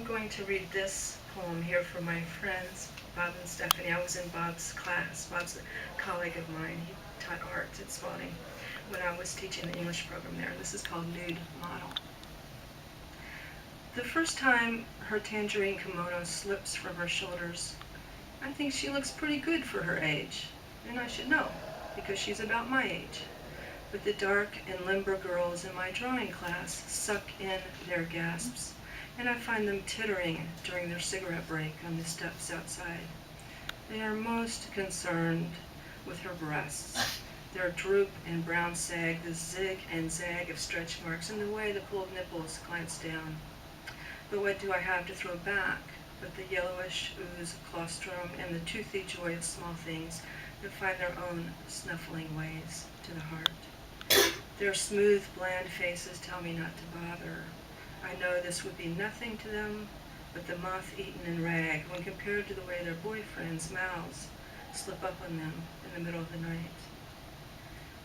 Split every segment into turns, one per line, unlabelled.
going to read this poem here for my friends, Bob and Stephanie. I was in Bob's class. Bob's a colleague of mine. He taught art at Spalding when I was teaching the English program there. This is called Nude Model. The first time her tangerine kimono slips from her shoulders, I think she looks pretty good for her age, and I should know, because she's about my age. But the dark and limber girls in my drawing class suck in their gasps, and I find them tittering during their cigarette break on the steps outside. They are most concerned with her breasts, their droop and brown sag, the zig and zag of stretch marks, and the way the pulled nipples glance down. But what do I have to throw back but the yellowish ooze of colostrum and the toothy joy of small things that find their own snuffling ways to the heart? Their smooth, bland faces tell me not to bother. I know this would be nothing to them but the moth-eaten and rag when compared to the way their boyfriends' mouths slip up on them in the middle of the night.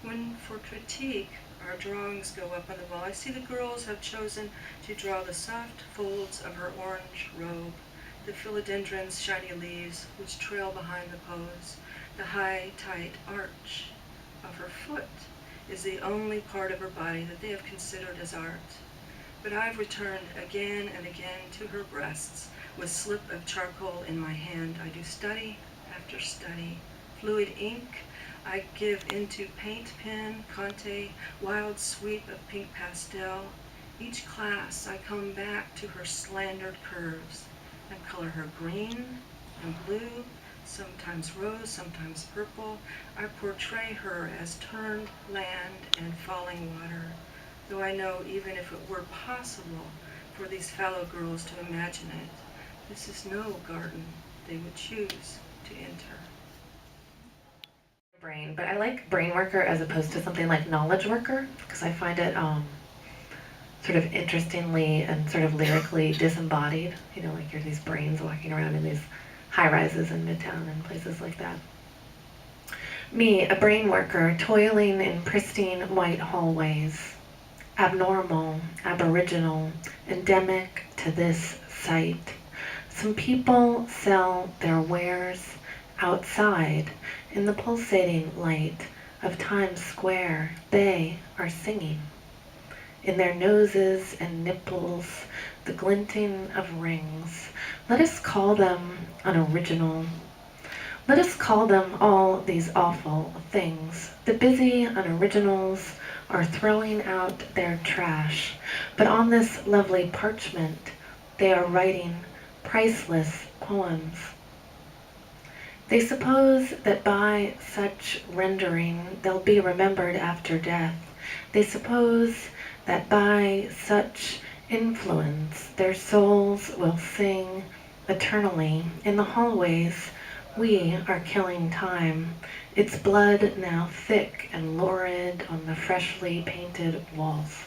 When, for critique, our drawings go up on the wall, I see the girls have chosen to draw the soft folds of her orange robe, the philodendron's shiny leaves which trail behind the pose, the high, tight arch of her foot is the only part of her body that they have considered as art. But I've returned again and again to her breasts with slip of charcoal in my hand. I do study after study, fluid ink, I give into paint pen, Conte, wild sweep of pink pastel. Each class I come back to her slandered curves and color her green and blue, sometimes rose, sometimes purple. I portray her as turned land and falling water, though I know even if it were possible for these fallow girls to imagine it, this is no garden they would choose to enter.
Brain, but I like brain worker as opposed to something like knowledge worker because I find it sort of interestingly and sort of lyrically disembodied. You know, like you're these brains walking around in these high rises in Midtown and places like that. Me, a brain worker, toiling in pristine white hallways, abnormal, aboriginal, endemic to this site. Some people sell their wares outside in the pulsating light of Times Square. They are singing. In their noses and nipples, the glinting of rings. Let us call them unoriginal. Let us call them all these awful things. The busy unoriginals are throwing out their trash, but on this lovely parchment, they are writing priceless poems. They suppose that by such rendering they'll be remembered after death. They suppose that by such influence their souls will sing eternally. In the hallways we are killing time, its blood now thick and lurid on the freshly painted walls.